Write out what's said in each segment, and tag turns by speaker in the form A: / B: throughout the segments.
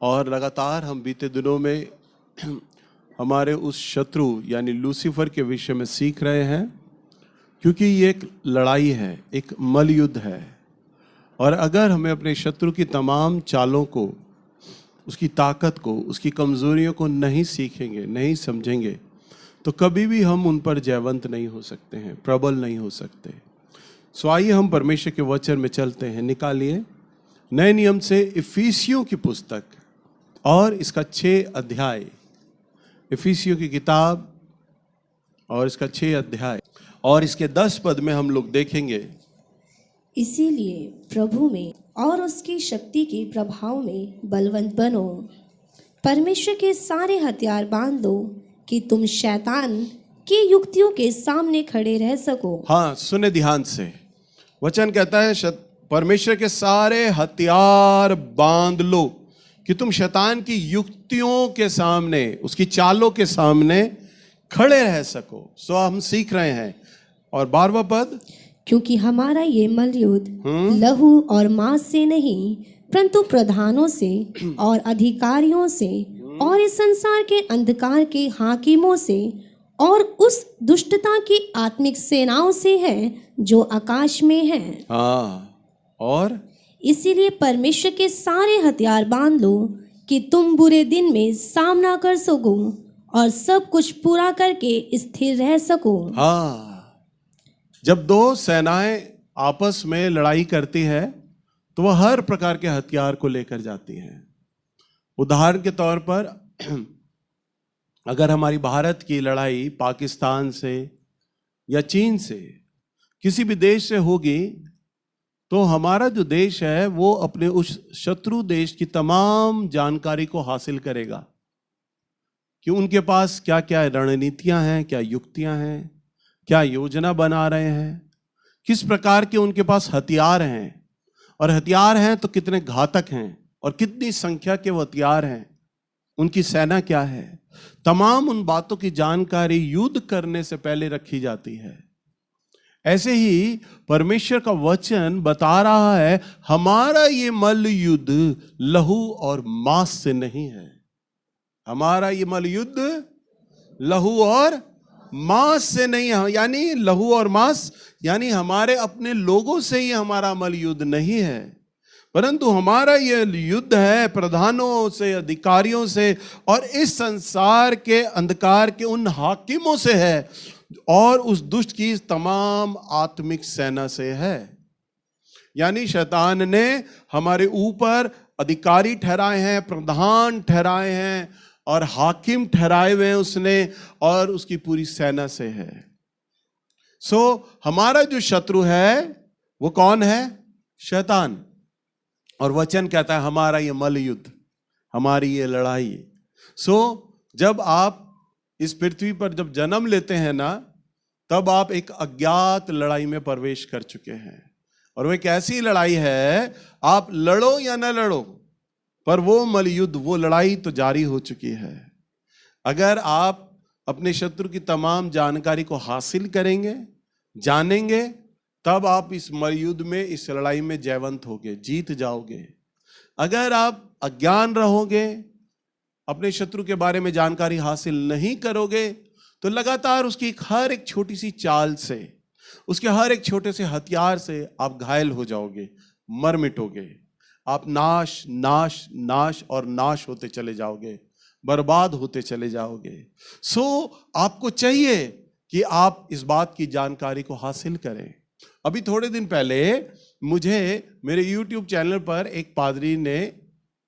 A: और लगातार हम बीते दिनों में हमारे उस शत्रु यानी लूसीफर के विषय में सीख रहे हैं, क्योंकि ये एक लड़ाई है, एक मल युद्ध है। और अगर हमें अपने शत्रु की तमाम चालों को, उसकी ताकत को, उसकी कमजोरियों को नहीं सीखेंगे, नहीं समझेंगे, तो कभी भी हम उन पर जयवंत नहीं हो सकते हैं, प्रबल नहीं हो सकते। सो आइए हम परमेश्वर के वचन में चलते हैं। निकालिए नए नियम से इफिसियों की पुस्तक और इसका 6 अध्याय, इफिसियों की किताब और इसका 6 अध्याय और इसके 10 पद में हम लोग देखेंगे।
B: इसीलिए प्रभु में और उसकी शक्ति के प्रभाव में बलवंत बनो, परमेश्वर के सारे हथियार बांध लो कि तुम शैतान की युक्तियों के सामने खड़े रह सको। हाँ, सुने ध्यान से। वचन कहता है परमेश्वर के सारे हथियार बांध लो कि तुम शैतान की युक्तियों के सामने, उसकी चालों के सामने खड़े रह सको। सो हम सीख रहे हैं। और 12वां पद, क्योंकि हमारा ये मल युद्ध लहू और मांस से नहीं, परंतु प्रधानों से और अधिकारियों से और इस संसार के अंधकार के हाकिमों से और उस दुष्टता की आत्मिक सेनाओं से है जो आकाश में है।
A: और
B: इसीलिए परमेश्वर के सारे हथियार बांध लो कि तुम बुरे दिन में सामना कर सको और सब कुछ पूरा करके स्थिर रह सको।
A: जब दो सेनाएं आपस में लड़ाई करती है तो वह हर प्रकार के हथियार को लेकर जाती हैं। उदाहरण के तौर पर अगर हमारी भारत की लड़ाई पाकिस्तान से या चीन से, किसी भी देश से होगी, तो हमारा जो देश है वो अपने उस शत्रु देश की तमाम जानकारी को हासिल करेगा कि उनके पास क्या क्या रणनीतियां हैं, क्या युक्तियां हैं, क्या योजना बना रहे हैं, किस प्रकार के उनके पास हथियार हैं, और हथियार हैं तो कितने घातक हैं और कितनी संख्या के वो हथियार हैं, उनकी सेना क्या है। तमाम उन बातों की जानकारी युद्ध करने से पहले रखी जाती है। ऐसे ही परमेश्वर का वचन बता रहा है हमारा ये मल युद्ध लहू और मांस से नहीं है। हमारा ये मल युद्ध लहू और मांस से नहीं है। यानी लहू और मांस यानी हमारे अपने लोगों से ही हमारा मल युद्ध नहीं है, परंतु हमारा ये युद्ध है प्रधानों से, अधिकारियों से और इस संसार के अंधकार के उन हाकिमों से है और उस दुष्ट की तमाम आत्मिक सेना से है। यानी शैतान ने हमारे ऊपर अधिकारी ठहराए हैं, प्रधान ठहराए हैं और हाकिम ठहराए हुए हैं उसने, और उसकी पूरी सेना से है। सो हमारा जो शत्रु है वो कौन है? शैतान। और वचन कहता है हमारा ये मल युद्ध, हमारी ये लड़ाई। सो जब आप इस पृथ्वी पर जब जन्म लेते हैं ना, तब आप एक अज्ञात लड़ाई में प्रवेश कर चुके हैं। और वो एक ऐसी लड़ाई है, आप लड़ो या ना लड़ो, पर वो मल युद्ध, वो लड़ाई तो जारी हो चुकी है। अगर आप अपने शत्रु की तमाम जानकारी को हासिल करेंगे, जानेंगे, तब आप इस मल युद्ध में, इस लड़ाई में जयवंत होगे, जीत जाओगे। अगर आप अज्ञान रहोगे, अपने शत्रु के बारे में जानकारी हासिल नहीं करोगे, तो लगातार उसकी हर एक छोटी सी चाल से, उसके हर एक छोटे से हथियार से आप घायल हो जाओगे, मर मिटोगे। आप नाश नाश नाश और नाश होते चले जाओगे, बर्बाद होते चले जाओगे। सो आपको चाहिए कि आप इस बात की जानकारी को हासिल करें। अभी थोड़े दिन पहले मुझे मेरे YouTube चैनल पर एक पादरी ने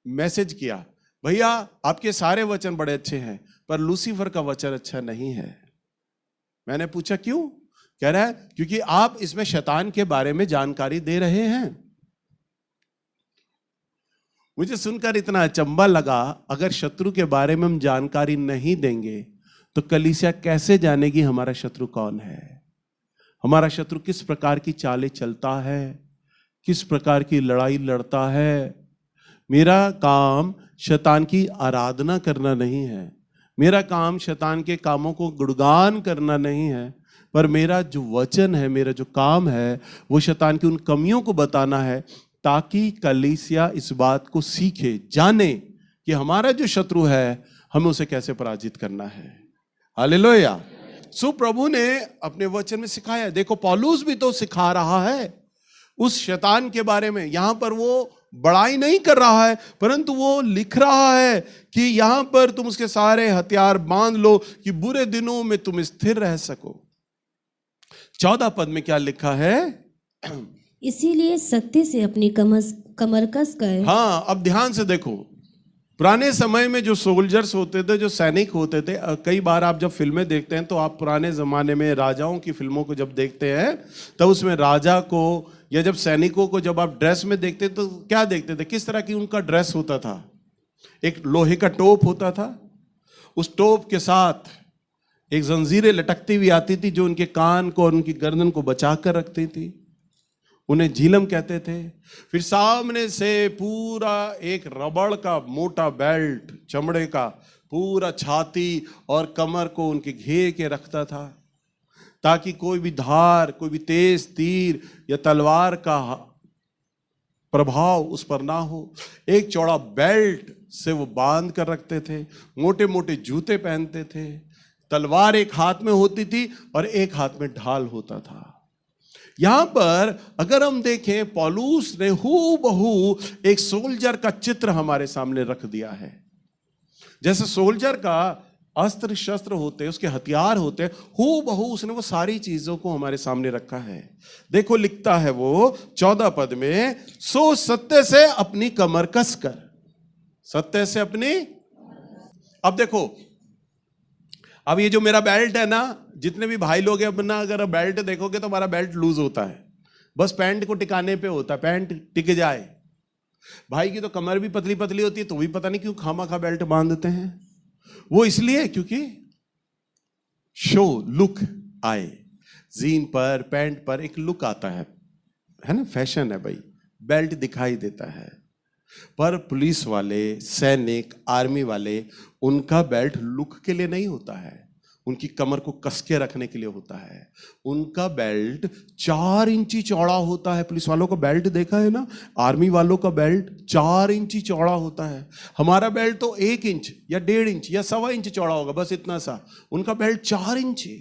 A: मैसेज किया, भैया आपके सारे वचन बड़े अच्छे हैं पर लूसीफर का वचन अच्छा नहीं है। मैंने पूछा क्यों? कह रहा है क्योंकि आप इसमें शैतान के बारे में जानकारी दे रहे हैं। मुझे सुनकर इतना अचंभा लगा, अगर शत्रु के बारे में हम जानकारी नहीं देंगे तो कलीसिया कैसे जानेगी हमारा शत्रु कौन है, हमारा शत्रु किस प्रकार की चालें चलता है, किस प्रकार की लड़ाई लड़ता है। मेरा काम शैतान की आराधना करना नहीं है, मेरा काम शैतान के कामों को गुणगान करना नहीं है, पर मेरा जो वचन है, मेरा जो काम है, वो शैतान की उन कमियों को बताना है, ताकि कलीसिया इस बात को सीखे, जाने कि हमारा जो शत्रु है हमें उसे कैसे पराजित करना है। हालेलुया। सो प्रभु ने अपने वचन में सिखाया। देखो पौलुस भी तो सिखा रहा है उस शैतान के बारे में। यहां पर वो बड़ाई नहीं कर रहा है, परंतु वो लिख रहा है कि यहां पर तुम उसके सारे हथियार बांध लो कि बुरे दिनों में तुम स्थिर रह सको। 14 पद में क्या लिखा है?
B: इसीलिए सत्य से अपनी कमर कस कर।
A: हाँ, अब ध्यान से देखो, पुराने समय में जो सोल्जर्स होते थे, जो सैनिक होते थे, कई बार आप जब फिल्में देखते हैं तो आप पुराने जमाने में राजाओं की फिल्मों को जब देखते हैं तब उसमें राजा को या जब सैनिकों को जब आप ड्रेस में देखते तो क्या देखते थे, किस तरह की उनका ड्रेस होता था? एक लोहे का टोप होता था, उस टोप के साथ एक जंजीरें लटकती हुई आती थी जो उनके कान को और उनकी गर्दन को बचा कर रखती थी, उन्हें झीलम कहते थे। फिर सामने से पूरा एक रबड़ का मोटा बेल्ट, चमड़े का, पूरा छाती और कमर को उनके घेर के रखता था ताकि कोई भी धार, कोई भी तेज तीर या तलवार का प्रभाव उस पर ना हो। एक चौड़ा बेल्ट से वो बांध कर रखते थे, मोटे मोटे जूते पहनते थे, तलवार एक हाथ में होती थी और एक हाथ में ढाल होता था। यहां पर अगर हम देखें, पौलुस ने हूबहू एक सोल्जर का चित्र हमारे सामने रख दिया है। जैसे सोल्जर का अस्त्र शस्त्र होते, उसके हथियार होते, हूबहू उसने वो सारी चीजों को हमारे सामने रखा है। देखो लिखता है वो 14 पद में, सो सत्य से अपनी कमर कस कर। सत्य से अपनी। अब देखो, अब ये जो मेरा बेल्ट है ना, जितने भी भाई लोग हैं अपना, अगर बेल्ट देखोगे तो हमारा बेल्ट लूज होता है, बस पैंट को टिकाने पे होता है, पैंट टिक जाए। भाई की तो कमर भी पतली पतली होती है, तो भी पता नहीं क्यों खामा खा बेल्ट बांध देते हैं। वो इसलिए क्योंकि शो, लुक आए, जीन पर, पैंट पर एक लुक आता है ना, फैशन है भाई, बेल्ट दिखाई देता है। पर पुलिस वाले, सैनिक, आर्मी वाले, उनका बेल्ट लुक के लिए नहीं होता है, उनकी कमर को कसके रखने के लिए होता है। उनका बेल्ट 4 इंची चौड़ा होता है। पुलिस वालों का बेल्ट देखा है ना, आर्मी वालों का बेल्ट 4 इंची चौड़ा होता है। हमारा बेल्ट तो 1 इंच या 1.5 इंच या 1.25 इंच चौड़ा होगा, बस इतना सा। उनका बेल्ट 4 इंची,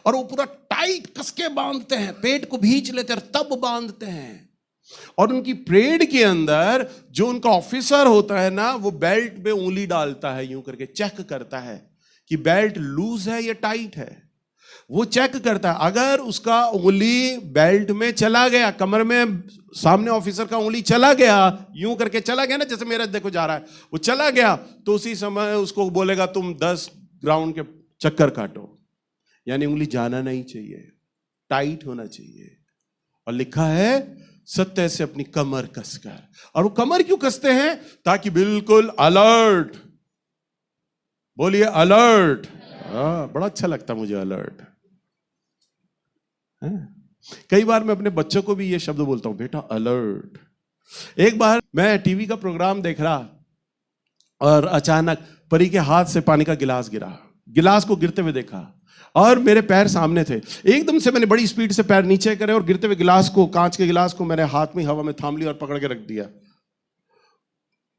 A: और वो पूरा टाइट कसके बांधते हैं, पेट को भींच लेते हैं तब बांधते हैं। और उनकी परेड के अंदर जो उनका ऑफिसर होता है ना, वो बेल्ट पे उंगली डालता है, यूं करके चेक करता है कि बेल्ट लूज है या टाइट है। वो चेक करता है, अगर उसका उंगली बेल्ट में चला गया, कमर में सामने ऑफिसर का उंगली चला गया, यूं करके चला गया ना, जैसे मेरा देखो जा रहा है, वो चला गया, तो उसी समय उसको बोलेगा तुम 10 ग्राउंड के चक्कर काटो। यानी उंगली जाना नहीं चाहिए, टाइट होना चाहिए। और लिखा है सत्य से अपनी कमर कसकर। और वो कमर क्यों कसते हैं? ताकि बिल्कुल अलर्ट, बोलिए अलर्ट। बड़ा अच्छा लगता मुझे अलर्ट। कई बार मैं अपने बच्चों को भी ये शब्द बोलता हूं, बेटा अलर्ट। एक बार मैं टीवी का प्रोग्राम देख रहा और अचानक परी के हाथ से पानी का गिलास गिरा। गिलास को गिरते हुए देखा और मेरे पैर सामने थे। एकदम से मैंने बड़ी स्पीड से पैर नीचे करे और गिरते हुए गिलास को, कांच के गिलास को मैंने हाथ में हवा में थाम लिया और पकड़ के रख दिया।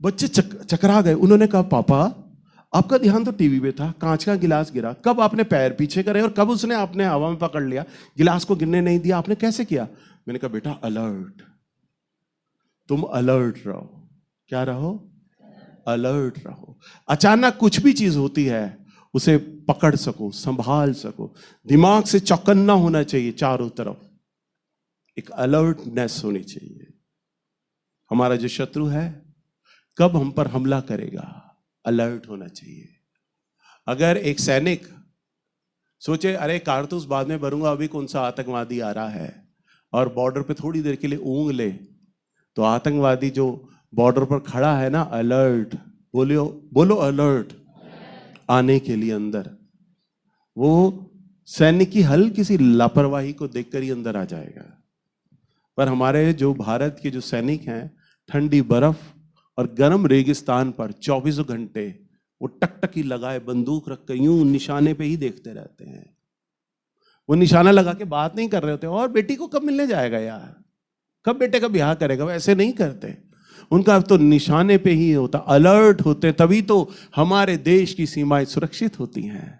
A: बच्चे चकरा गए। उन्होंने कहा पापा आपका ध्यान तो टीवी पे था, कांच का गिलास गिरा, कब आपने पैर पीछे करे और कब उसने आपने हवा में पकड़ लिया, गिलास को गिरने नहीं दिया, आपने कैसे किया? मैंने कहा बेटा अलर्ट, तुम अलर्ट रहो। क्या रहो? अलर्ट रहो। अचानक कुछ भी चीज होती है उसे पकड़ सको, संभाल सको, दिमाग से चौकन्ना होना चाहिए, चारों तरफ एक अलर्टनेस होनी चाहिए। हमारा जो शत्रु है कब हम पर हमला करेगा, अलर्ट होना चाहिए। अगर एक सैनिक सोचे अरे कारतूस बाद में भरूंगा, अभी कौन सा आतंकवादी आ रहा है, और बॉर्डर पे थोड़ी देर के लिए ऊँग ले, तो आतंकवादी जो बॉर्डर पर खड़ा है ना, अलर्ट, बोलो अलर्ट, आने के लिए अंदर, वो सैनिक की हल्की सी लापरवाही को देखकर ही अंदर आ जाएगा। पर हमारे जो भारत के जो सैनिक हैं, ठंडी बर्फ और गर्म रेगिस्तान पर 24 घंटे वो टकटकी लगाए बंदूक रख कर यूं निशाने पे ही देखते रहते हैं। वो निशाना लगा के बात नहीं कर रहे होते, और बेटी को कब मिलने जाएगा यार, कब बेटे का ब्याह करेगा, वो ऐसे नहीं करते। उनका तो निशाने पे ही होता, अलर्ट होते, तभी तो हमारे देश की सीमाएं सुरक्षित होती हैं।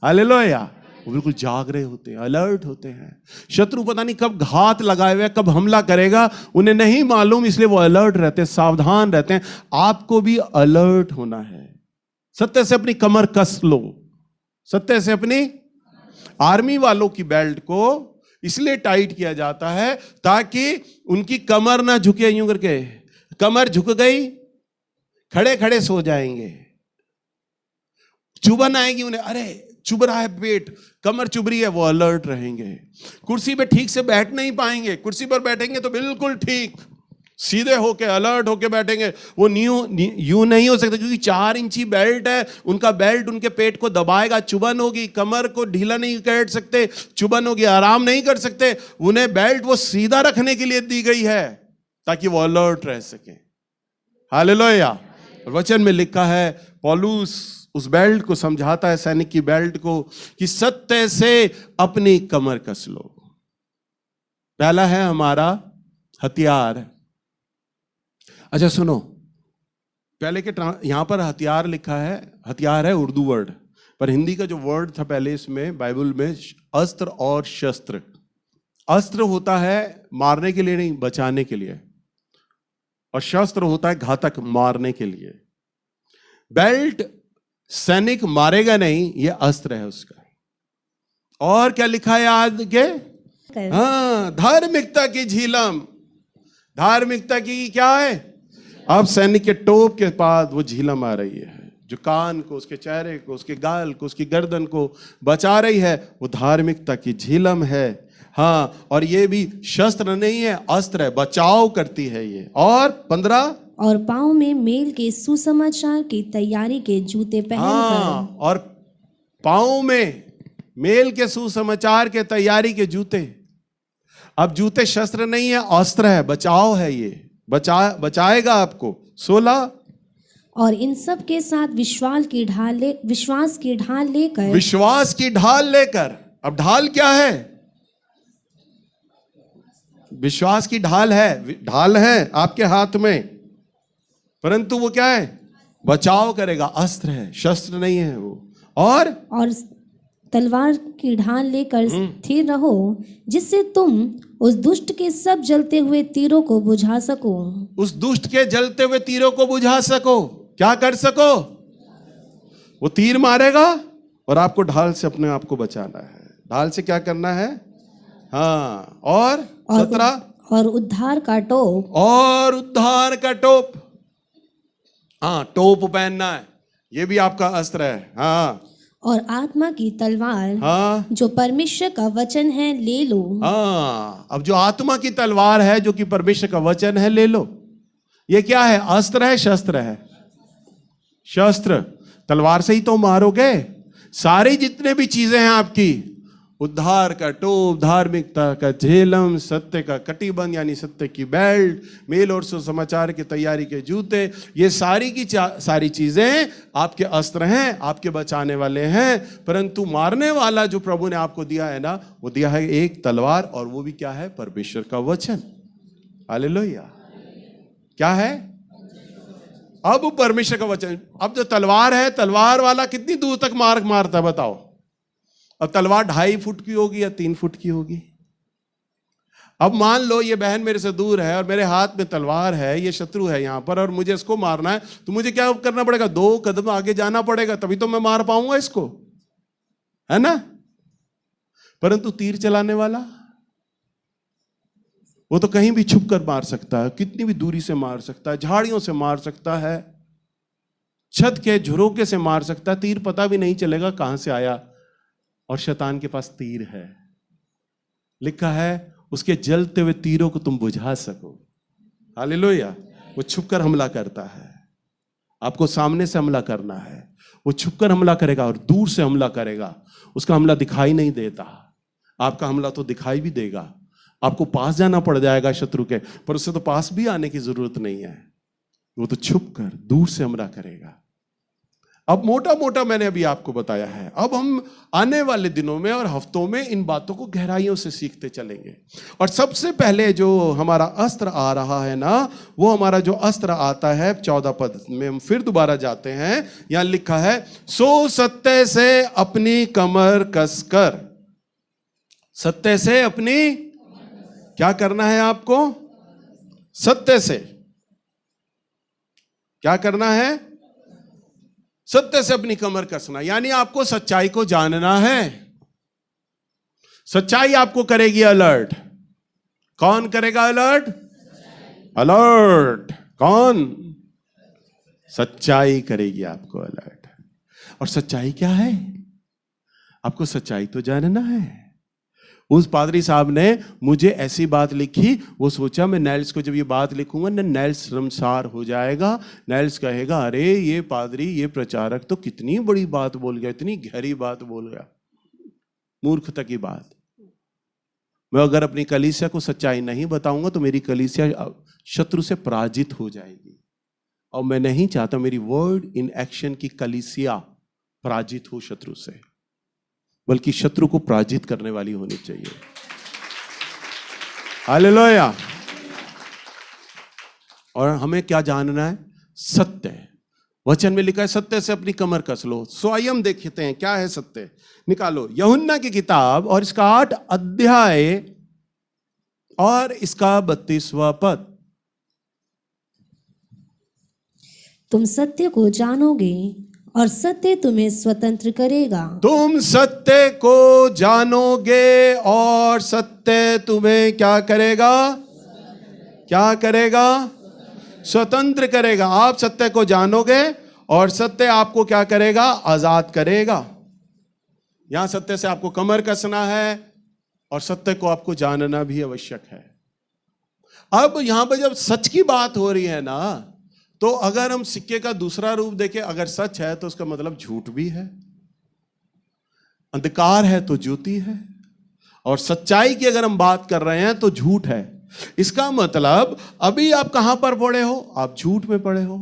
A: हालेलुया। वो बिल्कुल जाग रहे होते हैं, अलर्ट होते हैं। शत्रु पता नहीं कब घात लगाए हुए, कब हमला करेगा, उन्हें नहीं मालूम, इसलिए वो अलर्ट रहते हैं, सावधान रहते हैं। आपको भी अलर्ट होना है। सत्य से अपनी कमर कस लो, सत्य से अपनी। आर्मी वालों की बेल्ट को इसलिए टाइट किया जाता है ताकि उनकी कमर ना झुके, यूं करके कमर झुक गई, खड़े खड़े सो जाएंगे, चुभन आएगी उन्हें, अरे चुभ रहा है पेट, कमर चुभ रही है, वो अलर्ट रहेंगे। कुर्सी पे ठीक से बैठ नहीं पाएंगे, कुर्सी पर बैठेंगे तो बिल्कुल ठीक सीधे होके अलर्ट होके बैठेंगे। वो यूं नहीं हो सकता, क्योंकि 4 इंची बेल्ट है, उनका बेल्ट उनके पेट को दबाएगा, चुभन होगी, कमर को ढीला नहीं कर सकते, चुभन होगी, आराम नहीं कर सकते। उन्हें बेल्ट वो सीधा रखने के लिए दी गई है ताकि वो अलर्ट रह सके। हालेलुया। वचन में लिखा है, पौलुस उस बेल्ट को समझाता है, सैनिक की बेल्ट को, कि सत्य से अपनी कमर कस लो। पहला है हमारा हथियार। अच्छा सुनो, पहले के यहां पर हथियार लिखा है, हथियार है उर्दू वर्ड, पर हिंदी का जो वर्ड था पहले इसमें बाइबल में, अस्त्र और शस्त्र। अस्त्र होता है मारने के लिए नहीं, बचाने के लिए, और शस्त्र होता है घातक, मारने के लिए। बेल्ट सैनिक मारेगा नहीं, ये अस्त्र है उसका। और क्या लिखा है आगे? हाँ, धार्मिकता की झिलम। धार्मिकता की क्या है? अब सैनिक के टोप के बाद वो झिलम आ रही है, जो कान को, उसके चेहरे को, उसके गाल को, उसकी गर्दन को बचा रही है, वो धार्मिकता की झिलम है। हाँ, और ये भी शस्त्र नहीं है, अस्त्र है, बचाव करती है ये। और 15,
B: और पाँव में मेल के सुसमाचार की तैयारी के जूते पहनकर।
A: हाँ, और पाँव में मेल के सुसमाचार के तैयारी के जूते। अब जूते शस्त्र नहीं है, अस्त्र है, बचाव है, ये बचाएगा आपको। 16,
B: और इन सब के साथ विश्वास की ढाल लेकर।
A: विश्वास की ढाल लेकर। अब ढाल क्या है? विश्वास की ढाल है, ढाल है आपके हाथ में, परंतु वो क्या है? बचाव करेगा, अस्त्र है, शस्त्र नहीं है वो। और
B: तलवार की ढाल लेकर स्थिर रहो, जिससे तुम उस दुष्ट के सब जलते हुए तीरों को बुझा सको।
A: उस दुष्ट के जलते हुए तीरों को बुझा सको। क्या कर सको? वो तीर मारेगा और आपको ढाल से अपने आप को बचाना है। ढाल से क्या करना है? हाँ, और 17,
B: और उद्धार का टोप।
A: और उद्धार का टोप। हाँ, टोप पहनना है, ये भी आपका अस्त्र है। हाँ,
B: और आत्मा की तलवार,
A: हाँ,
B: जो परमेश्वर का वचन है, ले लो।
A: हाँ, अब जो आत्मा की तलवार है, जो कि परमेश्वर का वचन है, ले लो। ये क्या है? अस्त्र है, शस्त्र है। शस्त्र, तलवार से ही तो मारोगे। सारी जितने भी चीजें हैं आपकी, उद्धार का टोप, धार्मिकता का झेलम, सत्य का कटिबंध यानी सत्य की बेल्ट, मेल और सुसमाचार की तैयारी के जूते, ये सारी की सारी चीजें आपके अस्त्र हैं, आपके बचाने वाले हैं। परंतु मारने वाला जो प्रभु ने आपको दिया है ना, वो दिया है एक तलवार, और वो भी क्या है? परमेश्वर का वचन। हालेलुया। क्या है? अब परमेश्वर का वचन। अब जो तलवार है, तलवार वाला कितनी दूर तक मारता है बताओ? अब तलवार 2.5 फुट की होगी या 3 फुट की होगी? अब मान लो ये बहन मेरे से दूर है और मेरे हाथ में तलवार है, ये शत्रु है यहां पर, और मुझे इसको मारना है, तो मुझे क्या करना पड़ेगा? 2 कदम आगे जाना पड़ेगा, तभी तो मैं मार पाऊंगा इसको, है ना? परंतु तीर चलाने वाला, वो तो कहीं भी छुप कर मार सकता है, कितनी भी दूरी से मार सकता है, झाड़ियों से मार सकता है, छत के झरोके से मार सकता है, तीर पता भी नहीं चलेगा कहां से आया। और शैतान के पास तीर है, लिखा है उसके जलते हुए तीरों को तुम बुझा सको। हालेलुया। वो छुपकर हमला करता है, आपको सामने से हमला करना है, वो छुपकर हमला करेगा और दूर से हमला करेगा। उसका हमला दिखाई नहीं देता, आपका हमला तो दिखाई भी देगा। आपको पास जाना पड़ जाएगा शत्रु के, पर उससे तो पास भी आने की जरूरत नहीं है, वो तो छुपकर दूर से हमला करेगा। अब मोटा मोटा मैंने अभी आपको बताया है। अब हम आने वाले दिनों में और हफ्तों में इन बातों को गहराइयों से सीखते चलेंगे। और सबसे पहले जो हमारा अस्त्र आ रहा है ना, वो हमारा जो अस्त्र आता है 14 पद में, हम फिर दोबारा जाते हैं। यहां लिखा है, सो सत्य से अपनी कमर कसकर। सत्य से अपनी क्या करना है आपको? सत्य से क्या करना है? सत्य से अपनी कमर कसना, यानी आपको सच्चाई को जानना है। सच्चाई आपको करेगी अलर्ट। कौन करेगा अलर्ट? अलर्ट कौन? सच्चाई करेगी आपको अलर्ट। और सच्चाई क्या है? आपको सच्चाई तो जानना है। उस पादरी साहब ने मुझे ऐसी बात लिखी, वो सोचा मैं नेल्स को जब ये बात लिखूंगा ना, नेल्स शर्मसार हो जाएगा। नेल्स कहेगा, अरे ये पादरी, ये प्रचारक तो कितनी बड़ी बात बोल गया, इतनी गहरी बात बोल गया, मूर्खता की बात। मैं अगर अपनी कलीसिया को सच्चाई नहीं बताऊंगा तो मेरी कलीसिया शत्रु से पराजित हो जाएगी। और मैं नहीं चाहता मेरी वर्ड इन एक्शन की कलीसिया पराजित हो शत्रु से, बल्कि शत्रु को पराजित करने वाली होनी चाहिए। हालेलुया। और हमें क्या जानना है? सत्य। वचन में लिखा है, सत्य से अपनी कमर कस लो। सो आइए हम देखते हैं क्या है सत्य। निकालो यूहन्ना की किताब और इसका 8 अध्याय और इसका 32वां पद।
B: तुम सत्य को जानोगे और सत्य तुम्हें स्वतंत्र करेगा।
A: तुम सत्य को जानोगे और सत्य तुम्हें क्या करेगा? क्या करेगा? स्वतंत्र करेगा। आप सत्य को जानोगे और सत्य आपको क्या करेगा? आजाद करेगा। यहां सत्य से आपको कमर कसना है और सत्य को आपको जानना भी आवश्यक है। अब यहां पर जब सच की बात हो रही है ना, तो अगर हम सिक्के का दूसरा रूप देखें, अगर सच है तो उसका मतलब झूठ भी है, अंधकार है तो ज्योति है, और सच्चाई की अगर हम बात कर रहे हैं तो झूठ है। इसका मतलब अभी आप कहां पर पड़े हो? आप झूठ में पड़े हो,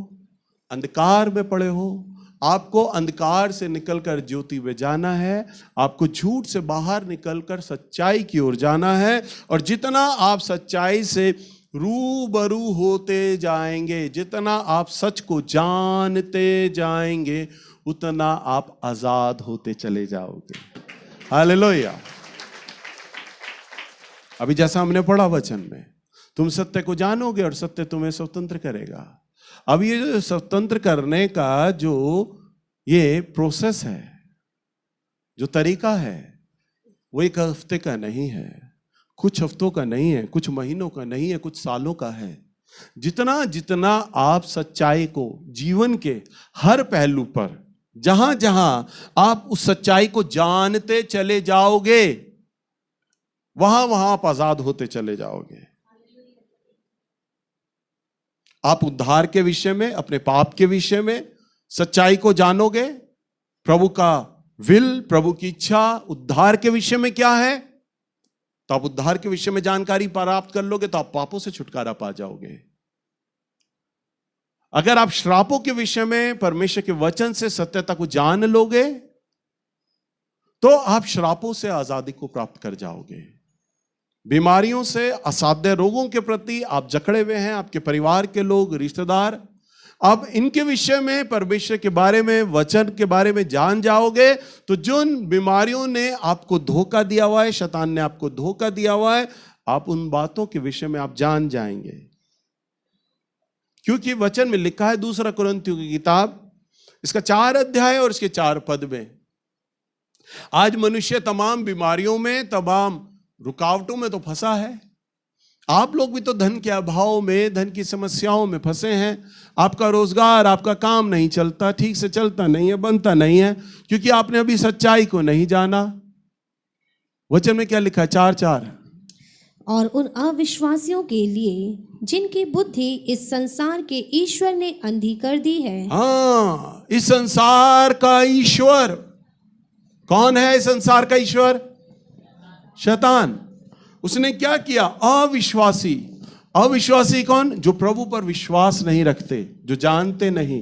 A: अंधकार में पड़े हो। आपको अंधकार से निकलकर ज्योति में जाना है, आपको झूठ से बाहर निकलकर सच्चाई की ओर जाना है। और जितना आप सच्चाई से रूबरू होते जाएंगे, जितना आप सच को जानते जाएंगे, उतना आप आजाद होते चले जाओगे। हालेलुया। अभी जैसा हमने पढ़ा वचन में, तुम सत्य को जानोगे और सत्य तुम्हें स्वतंत्र करेगा। अब ये जो स्वतंत्र करने का जो ये प्रोसेस है, जो तरीका है, वो एक हफ्ते का नहीं है, कुछ हफ्तों का नहीं है, कुछ महीनों का नहीं है, कुछ सालों का है। जितना जितना आप सच्चाई को जीवन के हर पहलू पर, जहां जहां आप उस सच्चाई को जानते चले जाओगे, वहां वहां आप आजाद होते चले जाओगे। आप उद्धार के विषय में, अपने पाप के विषय में सच्चाई को जानोगे, प्रभु का विल, प्रभु की इच्छा उद्धार के विषय में क्या है, तो आप उद्धार के विषय में जानकारी प्राप्त कर लोगे तो आप पापों से छुटकारा पा जाओगे। अगर आप श्रापों के विषय में परमेश्वर के वचन से सत्यता को जान लोगे तो आप श्रापों से आजादी को प्राप्त कर जाओगे। बीमारियों से, असाध्य रोगों के प्रति आप जकड़े हुए हैं, आपके परिवार के लोग, रिश्तेदार, अब इनके विषय में परमेश्वर के बारे में, वचन के बारे में जान जाओगे तो जिन बीमारियों ने आपको धोखा दिया हुआ है, शैतान ने आपको धोखा दिया हुआ है, आप उन बातों के विषय में आप जान जाएंगे। क्योंकि वचन में लिखा है, 2 कुरिन्थियों की किताब इसका 4 अध्याय और इसके 4 पद में, आज मनुष्य तमाम बीमारियों में, तमाम रुकावटों में तो फंसा है। आप लोग भी तो धन के अभाव में, धन की समस्याओं में फंसे हैं। आपका रोजगार, आपका काम नहीं चलता, ठीक से चलता नहीं है, बनता नहीं है, क्योंकि आपने अभी सच्चाई को नहीं जाना। वचन में क्या लिखा है? 4:4,
B: और उन अविश्वासियों के लिए जिनकी बुद्धि इस संसार के ईश्वर ने अंधी कर दी है।
A: हाँ, इस संसार का ईश्वर कौन है? इस संसार का ईश्वर शैतान। उसने क्या किया? अविश्वासी। अविश्वासी कौन? जो प्रभु पर विश्वास नहीं रखते, जो जानते नहीं,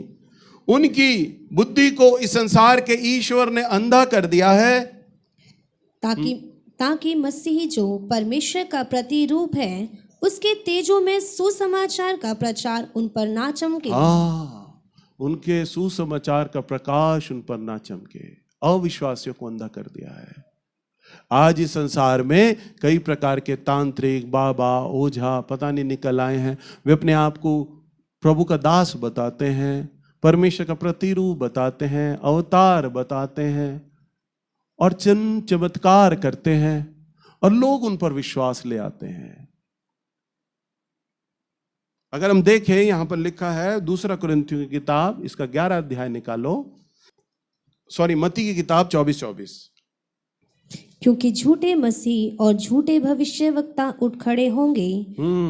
A: उनकी बुद्धि को इस संसार के ईश्वर ने अंधा कर दिया है,
B: ताकि मसीह जो परमेश्वर का प्रतिरूप है उसके तेजों में सुसमाचार का प्रचार उन पर ना चमके।
A: उनके सुसमाचार का प्रकाश उन पर ना चमके। अविश्वासियों को अंधा कर दिया है। आज इस संसार में कई प्रकार के तांत्रिक, बाबा, ओझा पता नहीं निकल आए हैं। वे अपने आप को प्रभु का दास बताते हैं, परमेश्वर का प्रतिरूप बताते हैं, अवतार बताते हैं और चिन्ह चमत्कार करते हैं और लोग उन पर विश्वास ले आते हैं। अगर हम देखें, यहां पर लिखा है 2 कुरिन्थियों की किताब, इसका 11 अध्याय निकालो, मत्ती की किताब 24:24।
B: क्योंकि झूठे मसीह और झूठे भविष्यवक्ता उठ खड़े होंगे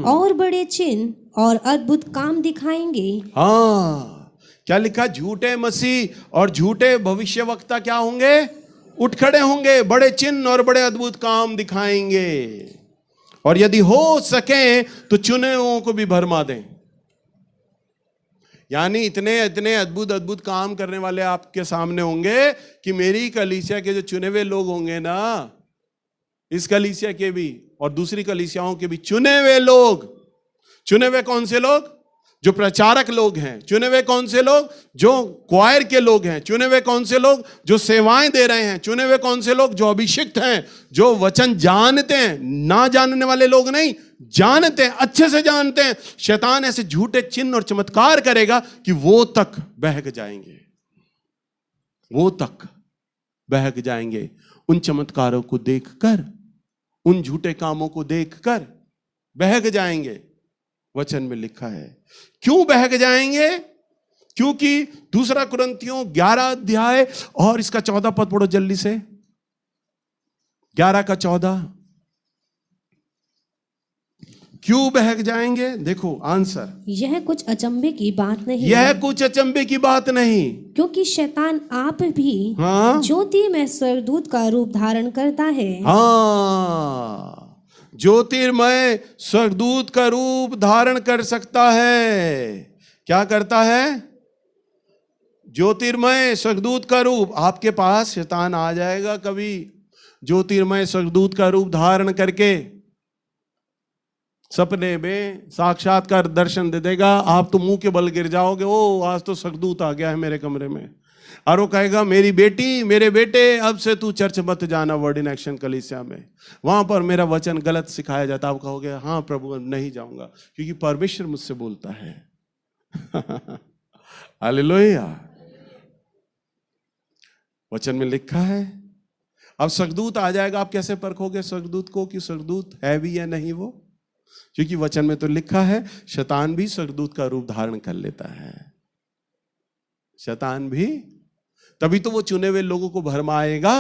B: और बड़े चिन्ह और अद्भुत काम दिखाएंगे।
A: क्या लिखा? झूठे मसीह और झूठे भविष्यवक्ता क्या होंगे? उठ खड़े होंगे, बड़े चिन्ह और बड़े अद्भुत काम दिखाएंगे। और यदि हो सके तो चुने हुओं को भी भरमा दें। यानी इतने इतने अद्भुत अद्भुत काम करने वाले आपके सामने होंगे कि मेरी कलीसिया के जो चुने हुए लोग होंगे ना, इस कलीसिया के भी और दूसरी कलीसियाओं के भी चुने हुए लोग। चुने हुए कौन से लोग? जो प्रचारक लोग हैं। चुने हुए कौन से लोग? जो क्वायर के लोग हैं। चुने हुए कौन से लोग? जो सेवाएं दे रहे हैं। चुने हुए कौन से लोग? जो अभिषिक्त हैं, जो वचन जानते हैं। ना जानने वाले लोग नहीं, जानते हैं, अच्छे से जानते हैं। शैतान ऐसे झूठे चिन्ह और चमत्कार करेगा कि वो तक बहक जाएंगे, वो तक बहक जाएंगे। उन चमत्कारों को देखकर, उन झूठे कामों को देखकर बहक जाएंगे। वचन में लिखा है। क्यों बहक जाएंगे? क्योंकि 2 कुरिन्थियों 11 अध्याय और इसका 14 पद पढ़ो जल्दी से। 11 का 14। क्यों बहक जाएंगे? देखो आंसर।
B: यह कुछ अचंभे की बात नहीं,
A: यह कुछ अचंभे की बात नहीं,
B: क्योंकि शैतान आप भी ज्योति में स्वर्गदूत का रूप धारण करता है।
A: ज्योतिर्मय स्वर्गदूत का रूप धारण कर सकता है। क्या करता है? ज्योतिर्मय स्वर्गदूत का रूप। आपके पास शैतान आ जाएगा कभी ज्योतिर्मय स्वर्गदूत का रूप धारण करके, सपने में साक्षात्कार दर्शन दे देगा। आप तो मुंह के बल गिर जाओगे, ओ आज तो स्वर्गदूत आ गया है मेरे कमरे में। और वो कहेगा, मेरी बेटी, मेरे बेटे, अब से तू चर्च मत जाना, वर्ड इन एक्शन कलीसिया में, वहां पर मेरा वचन गलत सिखाया जाता। आप कहोगे, हाँ प्रभु नहीं जाऊंगा, क्योंकि परमेश्वर मुझसे बोलता है। हालेलुया। वचन में लिखा है। अब स्वर्गदूत आ जाएगा, आप कैसे परखोगे स्वर्गदूत को कि स्वर्गदूत है भी या नहीं वो? क्योंकि वचन में तो लिखा है शैतान भी स्वर्गदूत का रूप धारण कर लेता है। शैतान भी, तभी तो वो चुने हुए लोगों को भरमाएगा।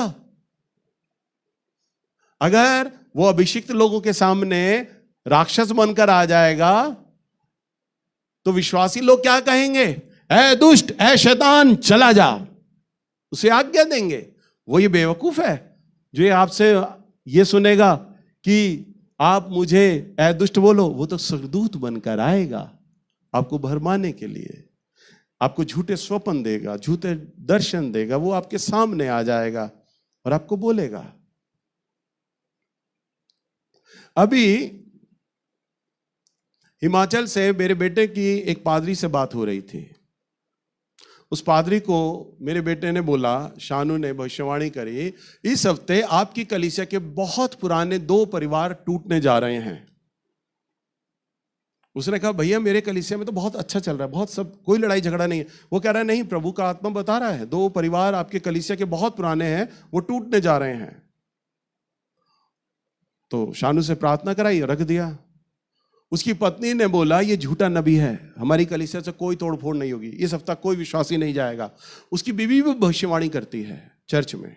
A: अगर वो अभिषिक्त लोगों के सामने राक्षस बनकर आ जाएगा तो विश्वासी लोग क्या कहेंगे? ऐ दुष्ट, ऐ शैतान, चला जा। उसे आज्ञा देंगे। वो ये बेवकूफ है जो ये आपसे ये सुनेगा कि आप मुझे ऐ दुष्ट बोलो। वो तो स्वर्गदूत बनकर आएगा आपको भरमाने के लिए, आपको झूठे स्वप्न देगा, झूठे दर्शन देगा। वो आपके सामने आ जाएगा और आपको बोलेगा। अभी हिमाचल से मेरे बेटे की एक पादरी से बात हो रही थी। उस पादरी को मेरे बेटे ने बोला, शानू ने भविष्यवाणी करी, इस हफ्ते आपकी कलीसिया के बहुत पुराने 2 परिवार टूटने जा रहे हैं। उसने कहा, भैया मेरे कलीसिया में तो बहुत अच्छा चल रहा है, बहुत सब, कोई लड़ाई झगड़ा नहीं है। वो कह रहा है, नहीं, प्रभु का आत्मा बता रहा है 2 परिवार आपके कलीसिया के बहुत पुराने हैं, वो टूटने जा रहे हैं। तो शानू से प्रार्थना कराई, रख दिया। उसकी पत्नी ने बोला, ये झूठा नबी है, हमारी कलीसिया से कोई तोड़फोड़ नहीं होगी, इस हफ्ता कोई विश्वासी नहीं जाएगा। उसकी बीवी भी भविष्यवाणी करती है चर्च में।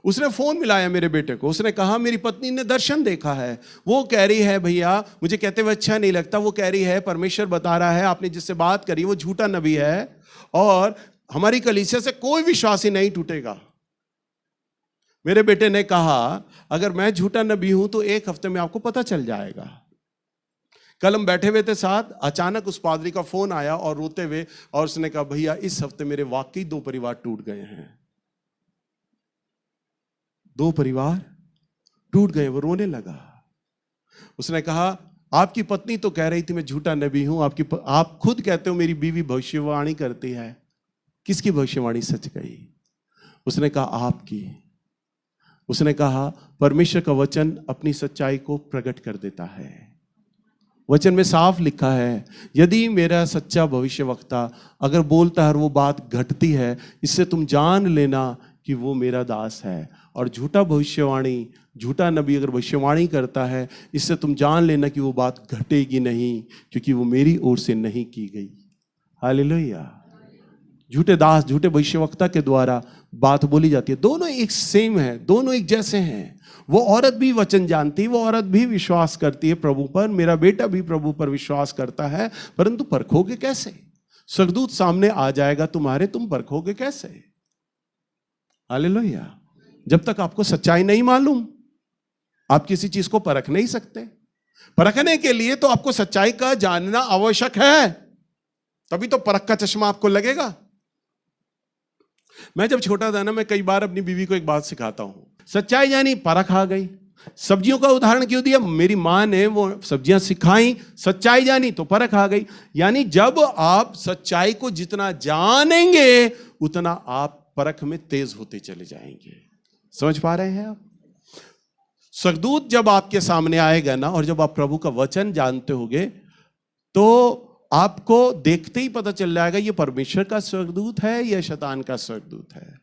A: उसने फोन मिलाया मेरे बेटे को। उसने कहा, मेरी पत्नी ने दर्शन देखा है। वो कह रही है, भैया मुझे कहते हुए अच्छा नहीं लगता। वो कह रही है, परमेश्वर बता रहा है आपने जिससे बात करी वो झूठा नबी है और हमारी कलीसिया से कोई विश्वासी नहीं टूटेगा। मेरे बेटे ने कहा, अगर मैं झूठा नबी हूं तो 1 हफ्ते में आपको पता चल जाएगा। कल हम बैठे हुए थे साथ, अचानक उस पादरी का फोन आया और रोते हुए, और उसने कहा भैया इस हफ्ते मेरे वाकई 2 परिवार टूट गए हैं, 2 परिवार टूट गए। वो रोने लगा। उसने कहा आपकी पत्नी तो कह रही थी मैं झूठा नबी हूं, आप खुद कहते हो मेरी बीवी भविष्यवाणी करती है। किसकी भविष्यवाणी सच गई? उसने कहा आपकी। उसने कहा परमेश्वर का वचन अपनी सच्चाई को प्रकट कर देता है। वचन में साफ लिखा है, यदि मेरा सच्चा भविष्यवक्ता अगर बोलता है और वो बात घटती है, इससे तुम जान लेना कि वो मेरा दास है। और झूठा भविष्यवाणी, झूठा नबी अगर भविष्यवाणी करता है, इससे तुम जान लेना कि वो बात घटेगी नहीं, क्योंकि वो मेरी ओर से नहीं की गई। हालेलुया। झूठे दास, झूठे भविष्यवक्ता के द्वारा बात बोली जाती है। दोनों एक सेम है, दोनों एक जैसे हैं। वो औरत भी वचन जानती है, वो औरत भी विश्वास करती है प्रभु पर, मेरा बेटा भी प्रभु पर विश्वास करता है, परंतु परखोगे कैसे? स्वर्गदूत सामने आ जाएगा तुम्हारे, तुम परखोगे कैसे? हालेलुया। जब तक आपको सच्चाई नहीं मालूम, आप किसी चीज को परख नहीं सकते। परखने के लिए तो आपको सच्चाई का जानना आवश्यक है, तभी तो परख का चश्मा आपको लगेगा। मैं जब छोटा था ना, मैं कई बार अपनी बीवी को एक बात सिखाता हूं, सच्चाई जानी परख आ गई। सब्जियों का उदाहरण क्यों दिया? मेरी मां ने वो सब्जियां सिखाई, सच्चाई जानी तो परख आ गई। यानी जब आप सच्चाई को जितना जानेंगे उतना आप परख में तेज होते चले जाएंगे। समझ पा रहे हैं आप? स्वर्गदूत जब आपके सामने आएगा ना, और जब आप प्रभु का वचन जानते होगे, तो आपको देखते ही पता चल जाएगा ये परमेश्वर का स्वर्गदूत है या शैतान का स्वर्गदूत है।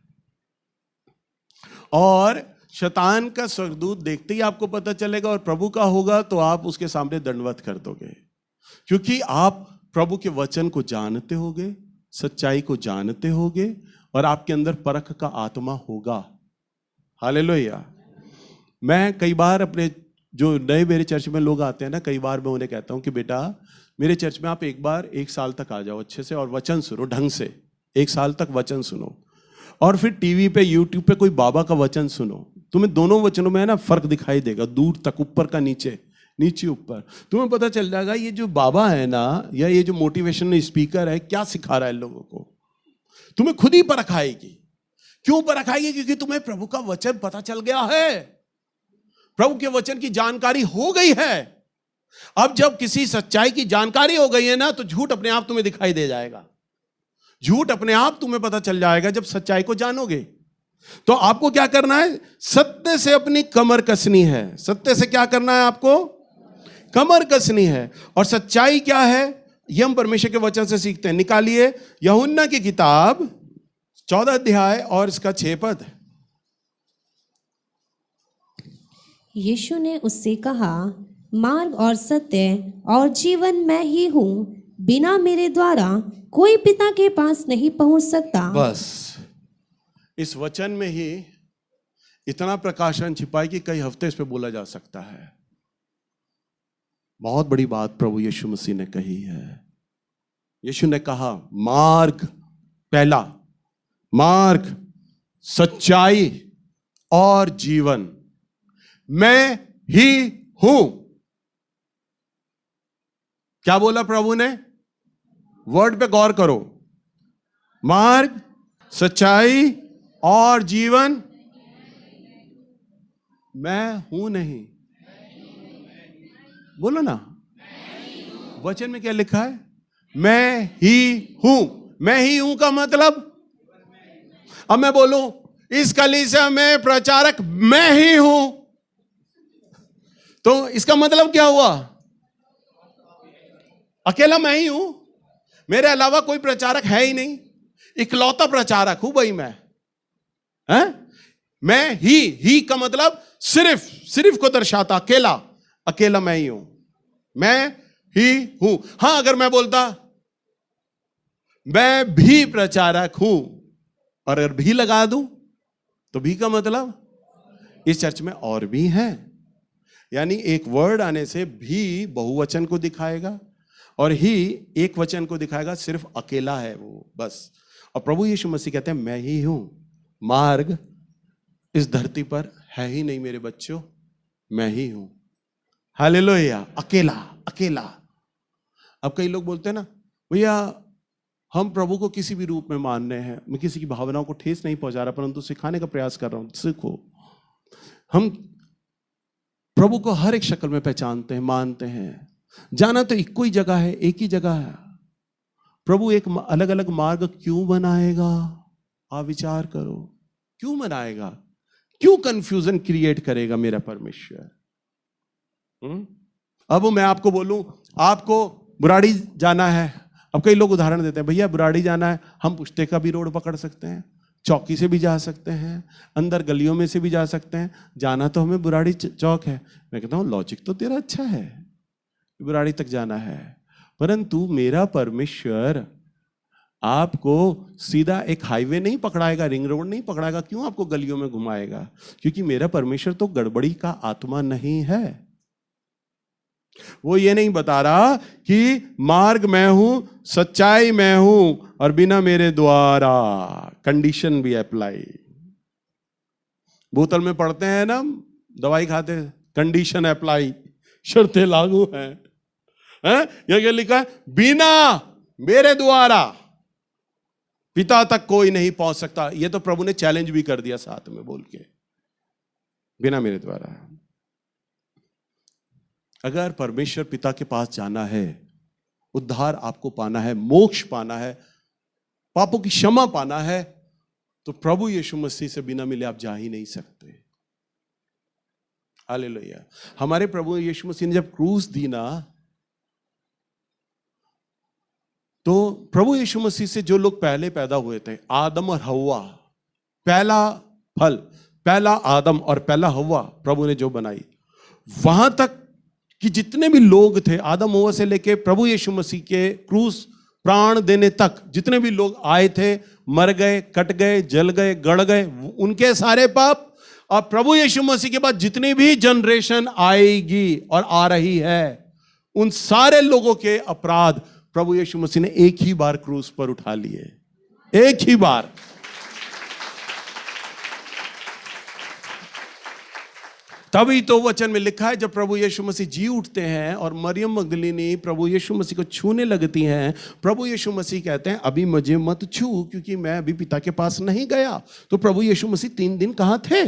A: और शैतान का स्वर्गदूत देखते ही आपको पता चलेगा, और प्रभु का होगा तो आप उसके सामने दंडवत कर दोगे, क्योंकि आप प्रभु के वचन को जानते होगे, सच्चाई को जानते होगे, और आपके अंदर परख का आत्मा होगा। हालेलुया। मैं कई बार अपने जो नए मेरे चर्च में लोग आते हैं ना, कई बार मैं उन्हें कहता हूं कि बेटा मेरे चर्च में आप एक बार 1 साल तक आ जाओ अच्छे से, और वचन सुनो ढंग से। 1 साल तक वचन सुनो, और फिर टीवी पे, यूट्यूब पे कोई बाबा का वचन सुनो। तुम्हें दोनों वचनों में है ना फर्क दिखाई देगा, दूर तक, ऊपर का नीचे, नीचे ऊपर। तुम्हें पता चल जाएगा ये जो बाबा है ना, या ये जो मोटिवेशनल स्पीकर है, क्या सिखा रहा है लोगों को। तुम्हें खुद ही परख आएगी। क्यों परख आएगी? क्योंकि तुम्हें प्रभु का वचन पता चल गया है, प्रभु के वचन की जानकारी हो गई है। अब जब किसी सच्चाई की जानकारी हो गई है ना, तो झूठ अपने आप तुम्हें दिखाई दे जाएगा। झूठ अपने आप तुम्हें पता चल जाएगा जब सच्चाई को जानोगे। तो आपको क्या करना है? सत्य से अपनी कमर कसनी है। सत्य से क्या करना है आपको? कमर कसनी है। और सच्चाई क्या है? यह हम परमेश्वर के वचन से सीखते हैं। निकालिए यूहन्ना की किताब 14 अध्याय और इसका 6 पद।
B: यीशु ने उससे कहा, मार्ग और सत्य और जीवन मैं ही हूँ, बिना मेरे द्वारा कोई पिता के पास नहीं पहुंच सकता।
A: बस इस वचन में ही इतना प्रकाशन छिपा है कि कई हफ्ते इस पे बोला जा सकता है। बहुत बड़ी बात प्रभु यीशु मसीह ने कही है। यीशु ने कहा मार्ग, पहला मार्ग, सच्चाई और जीवन मैं ही हूं। क्या बोला प्रभु ने? वर्ड पे गौर करो। मार्ग, सच्चाई और जीवन मैं हूं नहीं। बोलो ना, वचन में क्या लिखा है? मैं ही हूं। मैं ही हूं का मतलब, अब मैं बोलूं इस कलीसिया में प्रचारक मैं ही हूं, तो इसका मतलब क्या हुआ? अकेला मैं ही हूं, मेरे अलावा कोई प्रचारक है ही नहीं, इकलौता प्रचारक हूं भाई मैं। हैं? मैं ही का मतलब सिर्फ को दर्शाता, अकेला मैं ही हूं, मैं ही हूं। हां, अगर मैं बोलता मैं भी प्रचारक हूं और अगर भी लगा दूं तो भी का मतलब इस चर्च में और भी हैं। यानी एक वर्ड आने से भी बहुवचन को दिखाएगा और ही एक वचन को दिखाएगा, सिर्फ अकेला है वो, बस। और प्रभु यीशु मसीह कहते हैं मैं ही हूं। मार्ग इस धरती पर है ही नहीं मेरे बच्चों, मैं ही हूं। हालेलुया। अकेला, अब कई लोग बोलते हैं ना, भैया हम प्रभु को किसी भी रूप में मान रहे हैं, मैं किसी की भावनाओं को ठेस नहीं पहुंचा रहा, परंतु सिखाने का प्रयास कर रहा हूं, सीखो। हम प्रभु को हर एक शक्ल में पहचानते हैं, मानते हैं। जाना तो एक कोई जगह है, एक ही जगह है। प्रभु एक अलग अलग मार्ग क्यों बनाएगा? आप विचार करो, क्यों बनाएगा? क्यों कंफ्यूजन क्रिएट करेगा मेरा परमेश्वर? अब मैं आपको बोलूं, आपको बुराड़ी जाना है। अब कई लोग उदाहरण देते हैं, भैया बुराड़ी जाना है, हम पुष्टे का भी रोड पकड़ सकते हैं, चौकी से भी जा सकते हैं, अंदर गलियों में से भी जा सकते हैं, जाना तो हमें बुराड़ी चौक है। मैं कहता हूं लॉजिक तो तेरा अच्छा है, बुराड़ी तक जाना है, परंतु मेरा परमेश्वर आपको सीधा एक हाईवे नहीं पकड़ाएगा, रिंग रोड नहीं पकड़ाएगा। क्यों आपको गलियों में घुमाएगा? क्योंकि मेरा परमेश्वर तो गड़बड़ी का आत्मा नहीं है। वो ये नहीं बता रहा कि मार्ग मैं हूं, सच्चाई मैं हूं, और बिना मेरे द्वारा, कंडीशन भी अप्लाई। बोतल में पढ़ते हैं ना, दवाई खाते, कंडीशन अप्लाई, शर्तें लागू हैं। यह क्या लिखा है? बिना मेरे द्वारा पिता तक कोई नहीं पहुंच सकता। यह तो प्रभु ने चैलेंज भी कर दिया साथ में बोल के, बिना मेरे द्वारा। अगर परमेश्वर पिता के पास जाना है, उद्धार आपको पाना है, मोक्ष पाना है, पापों की क्षमा पाना है, तो प्रभु यीशु मसीह से बिना मिले आप जा ही नहीं सकते। हालेलुया। हमारे प्रभु यीशु मसीह ने जब क्रूस दी ना, तो प्रभु यीशु मसीह से जो लोग पहले पैदा हुए थे, आदम और हव्वा, पहला फल, पहला आदम और पहला हव्वा प्रभु ने जो बनाई, वहां तक कि जितने भी लोग थे, आदम हव्वा से लेके प्रभु यीशु मसीह के क्रूस प्राण देने तक, जितने भी लोग आए थे, मर गए, कट गए, जल गए, गड़ गए, उनके सारे पाप, और प्रभु यीशु मसीह के बाद जितनी भी जनरेशन आएगी और आ रही है, उन सारे लोगों के अपराध प्रभु यीशु मसीह ने एक ही बार क्रूस पर उठा लिए, एक ही बार। तभी तो वचन में लिखा है, जब प्रभु यीशु मसीह जी उठते हैं और मरियम मगदलीनी प्रभु यीशु मसीह को छूने लगती हैं, प्रभु यीशु मसीह कहते हैं अभी मुझे मत छू, क्योंकि मैं अभी पिता के पास नहीं गया। तो प्रभु यीशु मसीह 3 दिन कहां थे?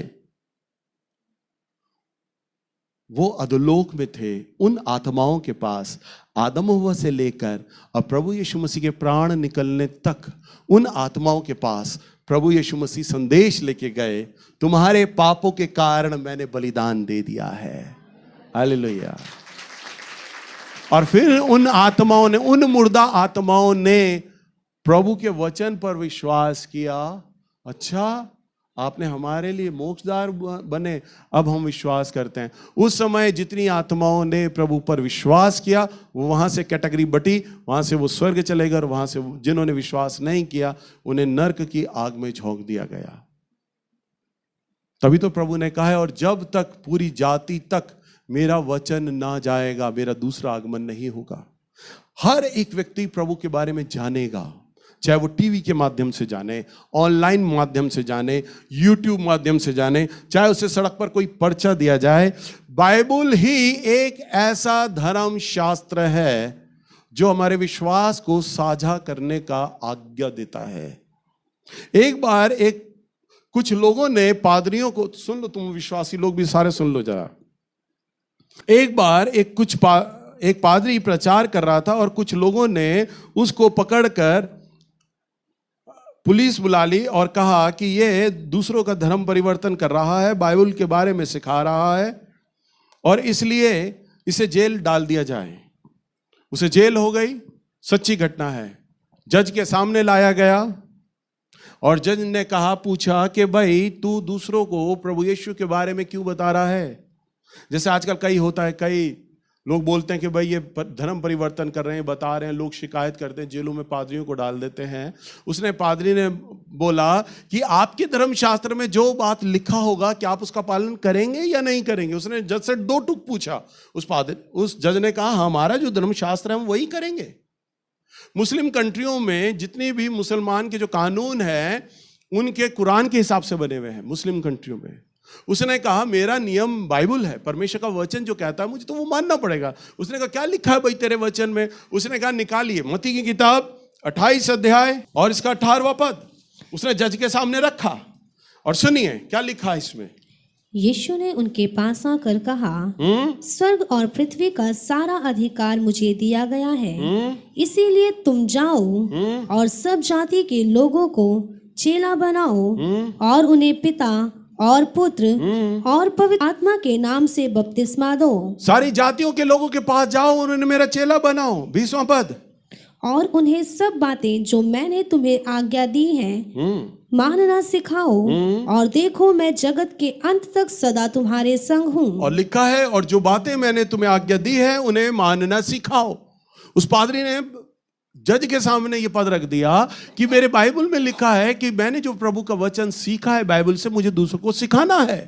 A: वो अधोलोक में थे, उन आत्माओं के पास, आदम हव्वा से लेकर और प्रभु यीशु मसीह के प्राण निकलने तक, उन आत्माओं के पास प्रभु यीशु मसीह संदेश लेके गए, तुम्हारे पापों के कारण मैंने बलिदान दे दिया है। हालेलुया। और फिर उन आत्माओं ने, उन मुर्दा आत्माओं ने प्रभु के वचन पर विश्वास किया। अच्छा, आपने हमारे लिए मोक्षदार बने, अब हम विश्वास करते हैं। उस समय जितनी आत्माओं ने प्रभु पर विश्वास किया, वो वहां से कैटेगरी बटी, वहां से वो स्वर्ग चले गए, और वहां से जिन्होंने विश्वास नहीं किया उन्हें नरक की आग में झोंक दिया गया। तभी तो प्रभु ने कहा है, और जब तक पूरी जाति तक मेरा वचन ना जाएगा, मेरा दूसरा आगमन नहीं होगा। हर एक व्यक्ति प्रभु के बारे में जानेगा, चाहे वो टीवी के माध्यम से जाने, ऑनलाइन माध्यम से जाने, यूट्यूब माध्यम से जाने, चाहे उसे सड़क पर कोई पर्चा दिया जाए। बाइबल ही एक ऐसा धर्म शास्त्र है जो हमारे विश्वास को साझा करने का आज्ञा देता है। एक बार कुछ लोगों ने पादरियों को, सुन लो तुम विश्वासी लोग भी सारे सुन लो जरा। एक बार एक पादरी प्रचार कर रहा था, और कुछ लोगों ने उसको पकड़कर पुलिस बुला ली और कहा कि ये दूसरों का धर्म परिवर्तन कर रहा है, बाइबल के बारे में सिखा रहा है, और इसलिए इसे जेल डाल दिया जाए। उसे जेल हो गई, सच्ची घटना है। जज के सामने लाया गया, और जज ने कहा, पूछा कि भाई तू दूसरों को प्रभु यीशु के बारे में क्यों बता रहा है? जैसे आजकल कई होता है, कई लोग बोलते हैं कि भाई ये धर्म परिवर्तन कर रहे हैं, बता रहे हैं, लोग शिकायत करते हैं, जेलों में पादरियों को डाल देते हैं। पादरी ने बोला कि आपके धर्मशास्त्र में जो बात लिखा होगा, क्या आप उसका पालन करेंगे या नहीं करेंगे? उसने जज से 2 टूक पूछा। उस जज ने कहा, हमारा जो धर्मशास्त्र है हम वही करेंगे। मुस्लिम कंट्रियों में जितनी भी मुसलमान के जो कानून हैं, उनके कुरान के हिसाब से बने हुए हैं मुस्लिम कंट्रियों में। उसने कहा मेरा नियम बाइबल है, परमेश्वर का वचन जो कहता है मुझे तो वो मानना पड़ेगा। उसने कहा क्या लिखा है भाई तेरे वचन में? उसने कहा निकालिए मत्ती की किताब 28 अध्याय और इसका 18वां पद उसने जज के सामने रखा और सुनिए क्या लिखा है इसमें।
B: यीशु ने उनके पास आकर कहा, स्वर्ग और पृथ्वी का सारा अधिकार मुझे दिया गया है, इसीलिए तुम जाओ और सब जाति के लोगों को चेला बनाओ और उन्हें पिता और पुत्र और पवित्र आत्मा के नाम से बपतिस्मा दो।
A: सारी जातियों के लोगों के पास जाओ और उन्हें मेरा चेला बनाओ। 20वां पद,
B: और उन्हें सब बातें जो मैंने तुम्हें आज्ञा दी हैं मानना सिखाओ, और देखो मैं जगत के अंत तक सदा तुम्हारे संग हूँ।
A: और लिखा है और जो बातें मैंने तुम्हें आज्ञा दी है उन्हें मानना सिखाओ। उस पादरी ने जज के सामने ये पद रख दिया कि मेरे बाइबल में लिखा है कि मैंने जो प्रभु का वचन सीखा है बाइबल से मुझे दूसरों को सिखाना है।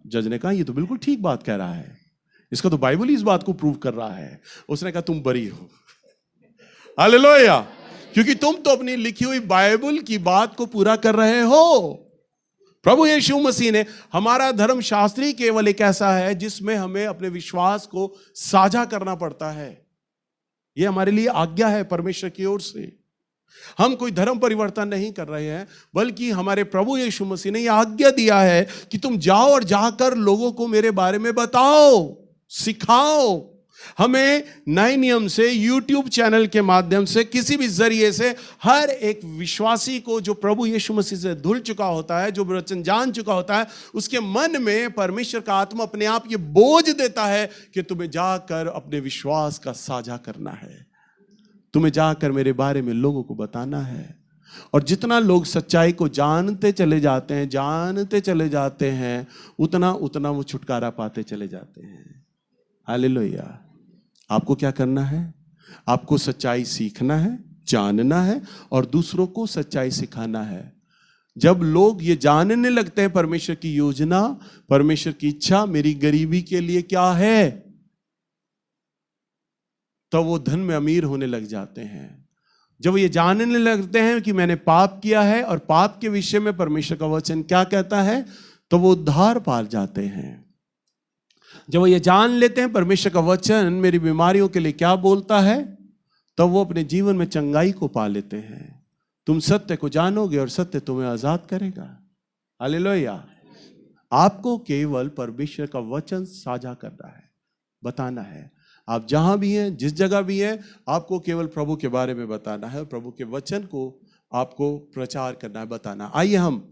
A: जज ने कहा ये तो बिल्कुल ठीक बात कह रहा है, इसका तो बाइबल ही इस बात को प्रूव कर रहा है। उसने कहा तुम बरी हो, हालेलुया, क्योंकि तुम तो अपनी लिखी हुई बाइबल की बात को पूरा कर रहे हो। प्रभु यीशु मसीह ने हमारा धर्म शास्त्री केवल एक ऐसा है जिसमें हमें अपने विश्वास को साझा करना पड़ता है। यह हमारे लिए आज्ञा है परमेश्वर की ओर से। हम कोई धर्म परिवर्तन नहीं कर रहे हैं, बल्कि हमारे प्रभु यीशु मसीह ने यह आज्ञा दिया है कि तुम जाओ और जाकर लोगों को मेरे बारे में बताओ, सिखाओ। हमें नए नियम से YouTube चैनल के माध्यम से किसी भी जरिए से हर एक विश्वासी को जो प्रभु यीशु मसीह से धुल चुका होता है, जो वचन जान चुका होता है, उसके मन में परमेश्वर का आत्मा अपने आप ये बोझ देता है कि तुम्हें जाकर अपने विश्वास का साझा करना है, तुम्हें जाकर मेरे बारे में लोगों को बताना है। और जितना लोग सच्चाई को जानते चले जाते हैं उतना उतना वो छुटकारा पाते चले जाते हैं। हालेलुया। आपको क्या करना है? आपको सच्चाई सीखना है, जानना है और दूसरों को सच्चाई सिखाना है। जब लोग ये जानने लगते हैं परमेश्वर की योजना, परमेश्वर की इच्छा मेरी गरीबी के लिए क्या है, तो वो धन में अमीर होने लग जाते हैं। जब वो ये जानने लगते हैं कि मैंने पाप किया है और पाप के विषय में परमेश्वर का वचन क्या कहता है, तो वो उद्धार पा जाते हैं। जब वो ये जान लेते हैं परमेश्वर का वचन मेरी बीमारियों के लिए क्या बोलता है, तब वो अपने जीवन में चंगाई को पा लेते हैं। तुम सत्य को जानोगे और सत्य तुम्हें आजाद करेगा। हालेलुया। आपको केवल परमेश्वर का वचन साझा करना है, बताना है। आप जहां भी हैं, जिस जगह भी हैं, आपको केवल प्रभु के बारे में बताना है, प्रभु के वचन को आपको प्रचार करना है, बताना। आइए हम